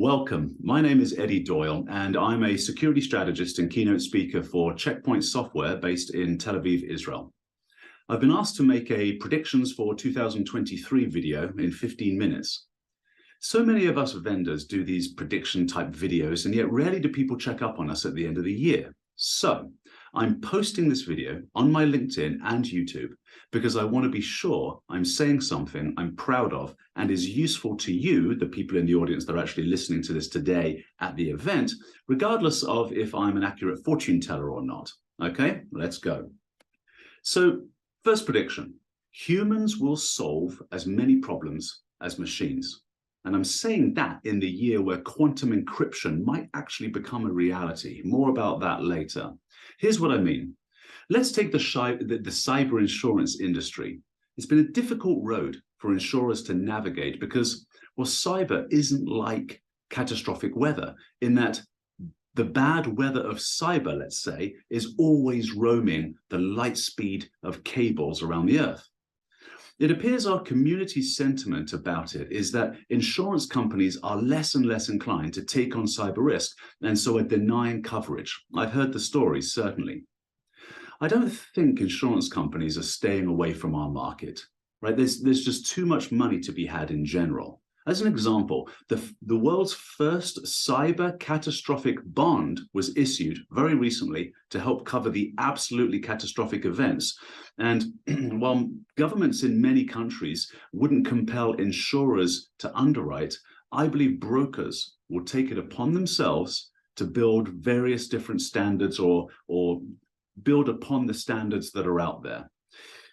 Welcome. My name is Eddie Doyle, and I'm a security strategist and keynote speaker for Checkpoint Software based in Tel Aviv, Israel. I've been asked to make a predictions for 2023 video in 15 minutes. So many of us vendors do these prediction type videos, and yet rarely do people check up on us at the end of the year. So I'm posting this video on my LinkedIn and YouTube because I want to be sure I'm saying something I'm proud of and is useful to you, the people in the audience that are actually listening to this today at the event, regardless of if I'm an accurate fortune teller or not. Okay, let's go. So first prediction, humans will solve as many problems as machines. And I'm saying that in the year where quantum encryption might actually become a reality. More about that later. Here's what I mean. Let's take the cyber insurance industry. It's been a difficult road for insurers to navigate because, well, cyber isn't like catastrophic weather in that the bad weather of cyber, let's say, is always roaming the light speed of cables around the earth. It appears our community sentiment about it is that insurance companies are less and less inclined to take on cyber risk, and so are denying coverage. I've heard the stories, certainly. I don't think insurance companies are staying away from our market, right? There's just too much money to be had in general. As an example, the world's first cyber catastrophic bond was issued very recently to help cover the absolutely catastrophic events. And while governments in many countries wouldn't compel insurers to underwrite, I believe brokers will take it upon themselves to build various different standards or build upon the standards that are out there.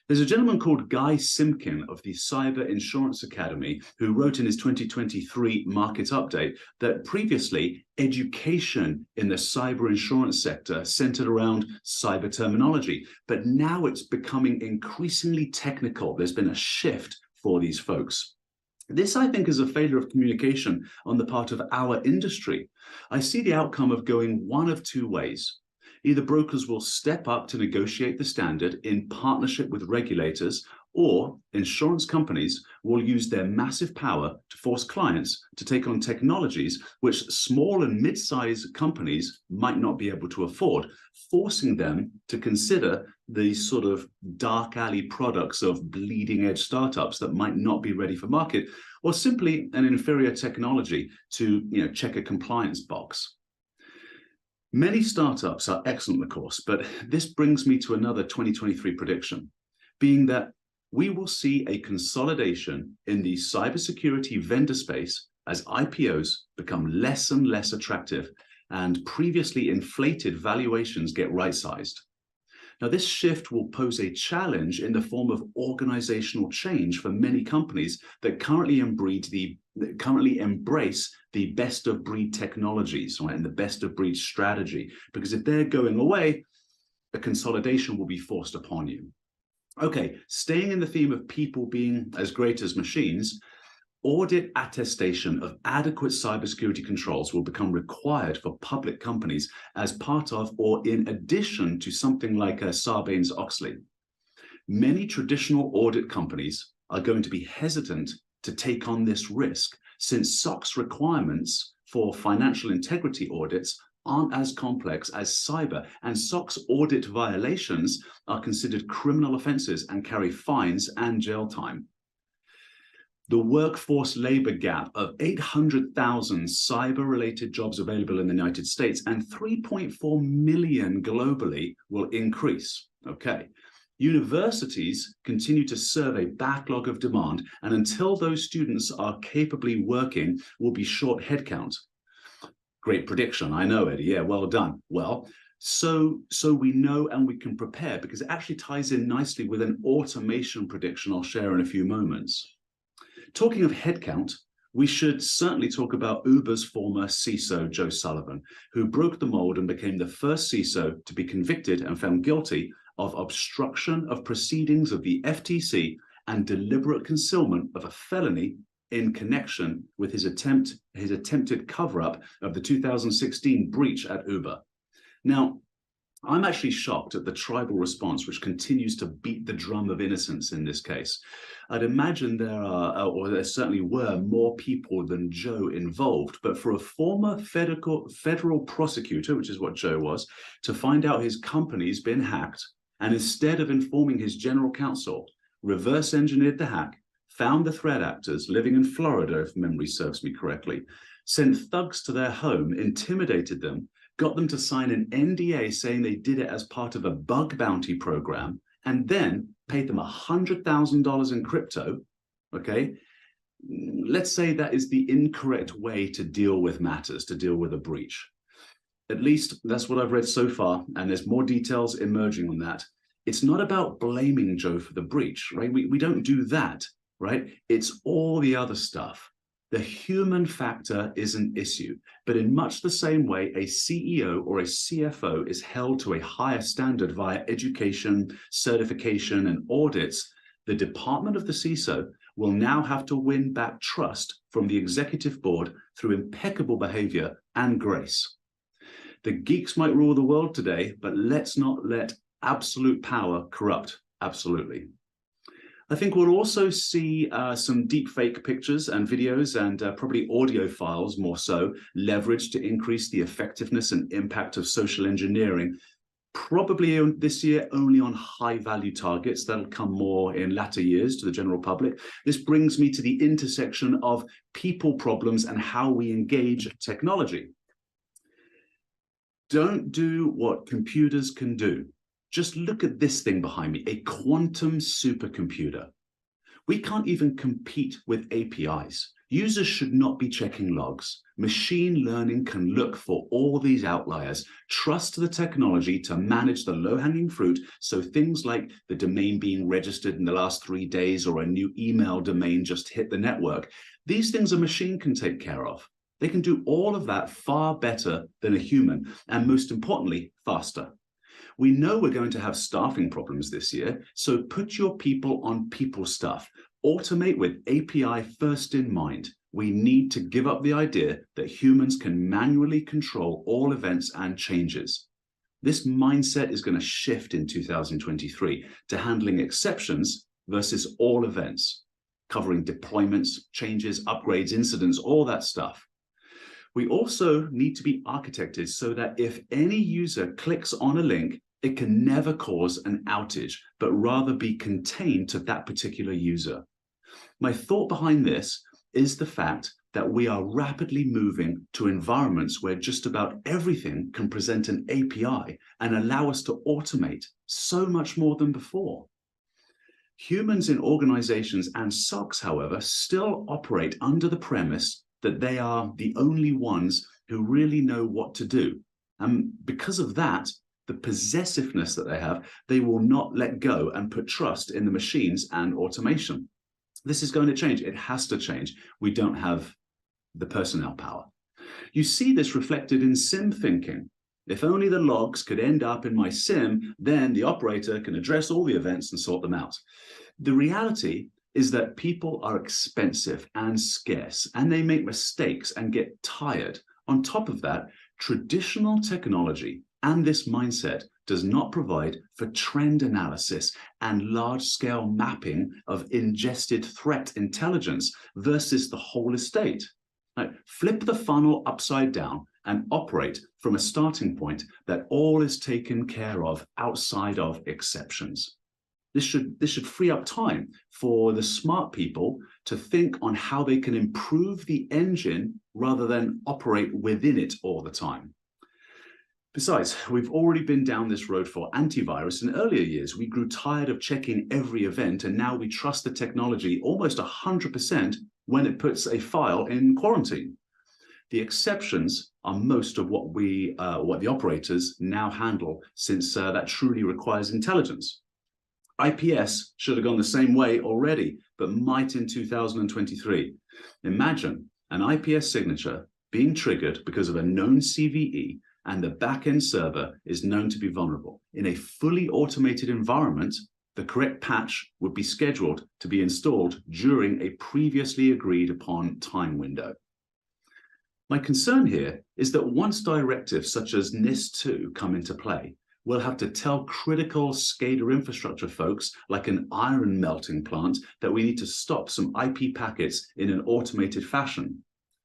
There's a gentleman called Guy Simkin of the Cyber Insurance Academy who wrote in his 2023 market update that previously education in the cyber insurance sector centered around cyber terminology, but now it's becoming increasingly technical. There's been a shift for these folks. This, I think, is a failure of communication on the part of our industry. I see the outcome of going one of two ways. Either brokers will step up to negotiate the standard in partnership with regulators, or insurance companies will use their massive power to force clients to take on technologies which small and mid-sized companies might not be able to afford, forcing them to consider these sort of dark alley products of bleeding edge startups that might not be ready for market, or simply an inferior technology to check a compliance box. Many startups are excellent, of course, but this brings me to another 2023 prediction, being that we will see a consolidation in the cybersecurity vendor space as IPOs become less and less attractive and previously inflated valuations get right-sized. Now, this shift will pose a challenge in the form of organizational change for many companies that currently embrace the best of breed technologies, right, and the best of breed strategy. Because if they're going away, a consolidation will be forced upon you. Okay, staying in the theme of people being as great as machines, audit attestation of adequate cybersecurity controls will become required for public companies as part of or in addition to something like a Sarbanes-Oxley. Many traditional audit companies are going to be hesitant to take on this risk since SOX requirements for financial integrity audits aren't as complex as cyber, and SOX audit violations are considered criminal offenses and carry fines and jail time. The workforce labor gap of 800,000 cyber-related jobs available in the United States and 3.4 million globally will increase. Okay. Universities continue to serve a backlog of demand, and until those students are capably working, will be short headcount. Great prediction, I know, Eddie. Yeah, well done. Well, so we know and we can prepare because it actually ties in nicely with an automation prediction I'll share in a few moments. Talking of headcount, we should certainly talk about Uber's former CISO, Joe Sullivan, who broke the mold and became the first CISO to be convicted and found guilty of obstruction of proceedings of the FTC and deliberate concealment of a felony in connection with his attempted cover-up of the 2016 breach at Uber. Now, I'm actually shocked at the tribal response, which continues to beat the drum of innocence in this case. I'd imagine there are, or there certainly were, more people than Joe involved. But for a former federal prosecutor, which is what Joe was, to find out his company's been hacked, and instead of informing his general counsel, reverse engineered the hack, found the threat actors living in Florida, if memory serves me correctly, sent thugs to their home, intimidated them, got them to sign an NDA saying they did it as part of a bug bounty program, and then paid them $100,000 in crypto, okay? Let's say that is the incorrect way to deal with matters, to deal with a breach. At least that's what I've read so far, and there's more details emerging on that. It's not about blaming Joe for the breach, right? We don't do that, right? It's all the other stuff. The human factor is an issue, but in much the same way, a CEO or a CFO is held to a higher standard via education, certification, and audits. The department of the CISO will now have to win back trust from the executive board through impeccable behavior and grace. The geeks might rule the world today, but let's not let absolute power corrupt absolutely. I think we'll also see some deep fake pictures and videos and probably audio files more so leveraged to increase the effectiveness and impact of social engineering, probably this year only on high value targets. That'll come more in latter years to the general public. This brings me to the intersection of people problems and how we engage technology. Don't do what computers can do. Just look at this thing behind me, a quantum supercomputer. We can't even compete with APIs. Users should not be checking logs. Machine learning can look for all these outliers. Trust the technology to manage the low-hanging fruit, so things like the domain being registered in the last 3 days or a new email domain just hit the network. These things a machine can take care of. They can do all of that far better than a human, and most importantly, faster. We know we're going to have staffing problems this year, so put your people on people stuff. Automate with API first in mind. We need to give up the idea that humans can manually control all events and changes. This mindset is going to shift in 2023 to handling exceptions versus all events, covering deployments, changes, upgrades, incidents, all that stuff. We also need to be architected so that if any user clicks on a link, it can never cause an outage, but rather be contained to that particular user. My thought behind this is the fact that we are rapidly moving to environments where just about everything can present an API and allow us to automate so much more than before. Humans in organizations and SOCs, however, still operate under the premise that they are the only ones who really know what to do. And because of that, the possessiveness that they have, they will not let go and put trust in the machines and automation. This is going to change. It has to change. We don't have the personnel power. You see this reflected in SIM thinking. If only the logs could end up in my SIM, then the operator can address all the events and sort them out. The reality is that people are expensive and scarce, and they make mistakes and get tired. On top of that, traditional technology and this mindset does not provide for trend analysis and large-scale mapping of ingested threat intelligence versus the whole estate. Now, flip the funnel upside down and operate from a starting point that all is taken care of outside of exceptions. This should free up time for the smart people to think on how they can improve the engine rather than operate within it all the time. Besides, we've already been down this road for antivirus in earlier years. We grew tired of checking every event, and now we trust the technology almost 100% when it puts a file in quarantine. The exceptions are most of what the operators now handle, since that truly requires intelligence. IPS should have gone the same way already, but might in 2023. Imagine an IPS signature being triggered because of a known CVE, and the backend server is known to be vulnerable. In a fully automated environment, the correct patch would be scheduled to be installed during a previously agreed upon time window. My concern here is that once directives such as NIS2 come into play, We'll have to tell critical SCADA infrastructure folks like an iron melting plant that we need to stop some IP packets in an automated fashion.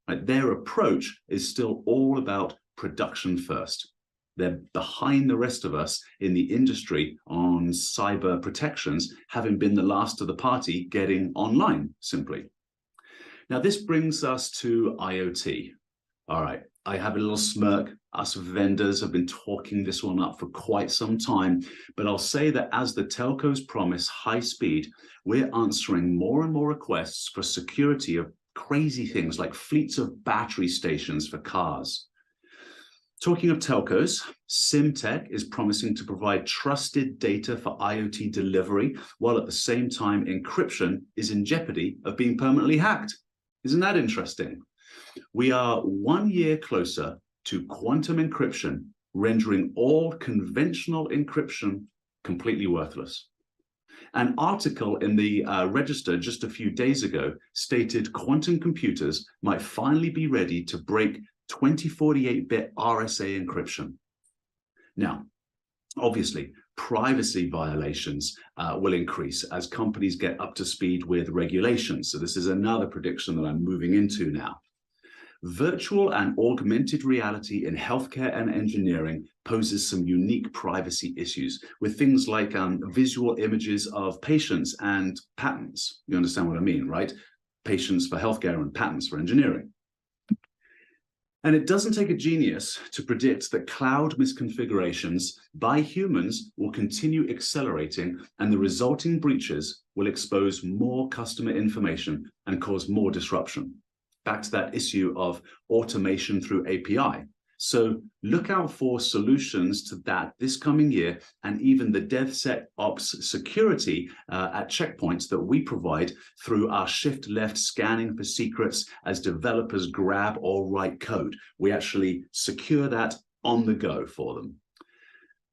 Right? Their approach is still all about production first. They're behind the rest of us in the industry on cyber protections, having been the last of the party getting online, simply. Now, this brings us to IoT. All right, I have a little smirk. Us vendors have been talking this one up for quite some time, but I'll say that as the telcos promise high speed, we're answering more and more requests for security of crazy things like fleets of battery stations for cars. Talking of telcos, SimTech is promising to provide trusted data for IoT delivery, while at the same time encryption is in jeopardy of being permanently hacked. Isn't that interesting? We are 1 year closer to quantum encryption, rendering all conventional encryption completely worthless. An article in the Register just a few days ago stated quantum computers might finally be ready to break 2048-bit RSA encryption. Now, obviously, privacy violations will increase as companies get up to speed with regulations. So this is another prediction that I'm moving into now. Virtual and augmented reality in healthcare and engineering poses some unique privacy issues with things like visual images of patients and patents. You understand what I mean, right? Patients for healthcare and patents for engineering. And it doesn't take a genius to predict that cloud misconfigurations by humans will continue accelerating, and the resulting breaches will expose more customer information and cause more disruption. Back to that issue of automation through API. So look out for solutions to that this coming year, and even the DevSecOps security at checkpoints that we provide through our shift left scanning for secrets as developers grab or write code. We actually secure that on the go for them.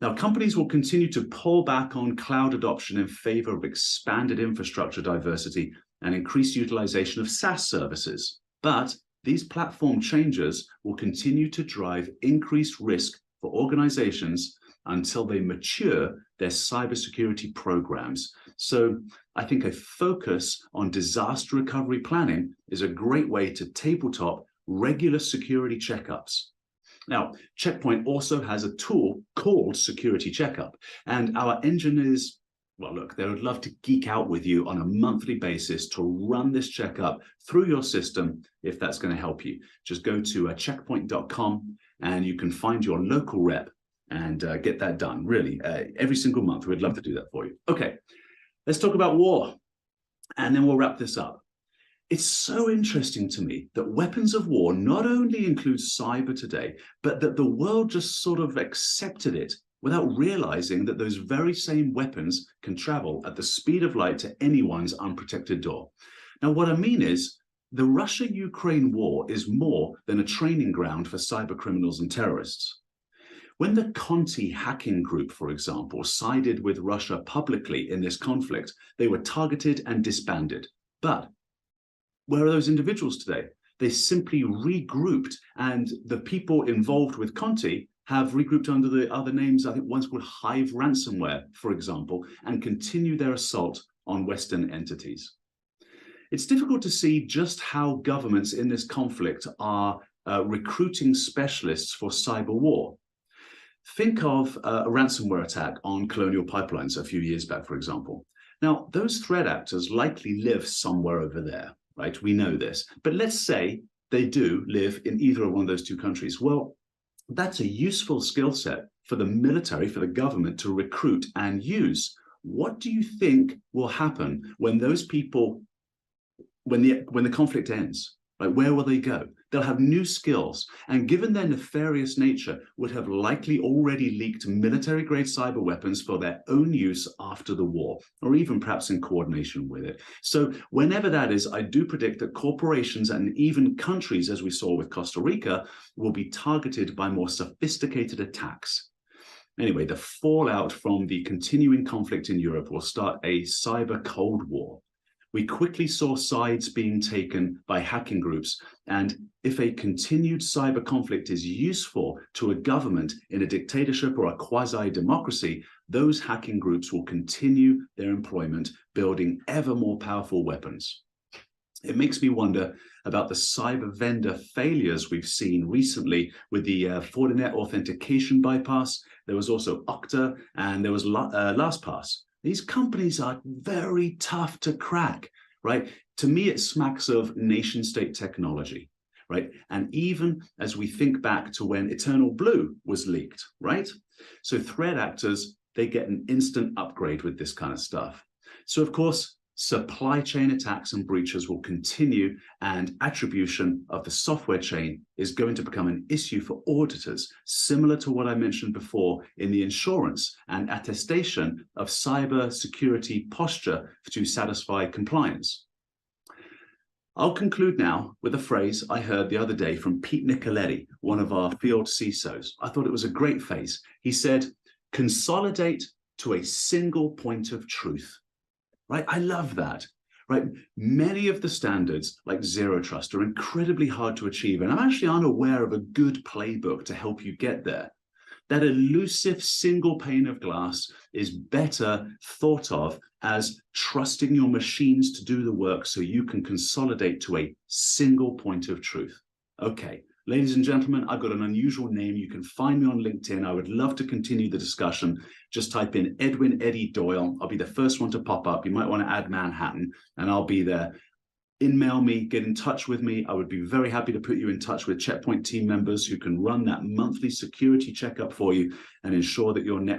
Now, companies will continue to pull back on cloud adoption in favor of expanded infrastructure diversity and increased utilization of SaaS services. But these platform changes will continue to drive increased risk for organizations until they mature their cybersecurity programs. So I think a focus on disaster recovery planning is a great way to tabletop regular security checkups. Now, Checkpoint also has a tool called Security Checkup, and our engineers, well, look, they would love to geek out with you on a monthly basis to run this checkup through your system if that's going to help you. Just go to checkpoint.com and you can find your local rep and get that done, really, every single month. We'd love to do that for you. Okay, let's talk about war, and then we'll wrap this up. It's so interesting to me that weapons of war not only include cyber today, but that the world just sort of accepted it without realizing that those very same weapons can travel at the speed of light to anyone's unprotected door. Now, what I mean is, the Russia-Ukraine war is more than a training ground for cyber criminals and terrorists. When the Conti hacking group, for example, sided with Russia publicly in this conflict, they were targeted and disbanded. But where are those individuals today? They simply regrouped, and the people involved with Conti have regrouped under the other names, I think one's called Hive ransomware, for example, and continue their assault on Western entities. It's difficult to see just how governments in this conflict are recruiting specialists for cyber war. Think of a ransomware attack on Colonial Pipelines a few years back, for example. Now, those threat actors likely live somewhere over there, right? We know this. But let's say they do live in either of one of those two countries. Well, that's a useful skill set for the military, for the government to recruit and use. What do you think will happen when those people, when the conflict ends? Like, where will they go? They'll have new skills, and given their nefarious nature, would have likely already leaked military-grade cyber weapons for their own use after the war, or even perhaps in coordination with it. So whenever that is, I do predict that corporations and even countries, as we saw with Costa Rica, will be targeted by more sophisticated attacks. Anyway, the fallout from the continuing conflict in Europe will start a cyber Cold War. We quickly saw sides being taken by hacking groups, and if a continued cyber conflict is useful to a government in a dictatorship or a quasi-democracy, those hacking groups will continue their employment, building ever more powerful weapons. It makes me wonder about the cyber vendor failures we've seen recently with the Fortinet authentication bypass. There was also Okta, and there was LastPass. These companies are very tough to crack, right? To me, it smacks of nation-state technology, right? And even as we think back to when Eternal Blue was leaked, right? So threat actors, they get an instant upgrade with this kind of stuff. So of course, supply chain attacks and breaches will continue, and attribution of the software chain is going to become an issue for auditors, similar to what I mentioned before in the insurance and attestation of cyber security posture to satisfy compliance. I'll conclude now with a phrase I heard the other day from Pete Nicoletti, one of our field CISOs. I thought it was a great phrase. He said, "Consolidate to a single point of truth." Right? I love that, right? Many of the standards, like Zero Trust, are incredibly hard to achieve, and I'm actually unaware of a good playbook to help you get there. That elusive single pane of glass is better thought of as trusting your machines to do the work so you can consolidate to a single point of truth. Okay. Ladies and gentlemen, I've got an unusual name. You can find me on LinkedIn. I would love to continue the discussion. Just type in Edwin-Eddie Doyle. I'll be the first one to pop up. You might want to add Manhattan, and I'll be there. Email me, get in touch with me. I would be very happy to put you in touch with Checkpoint team members who can run that monthly security checkup for you and ensure that your network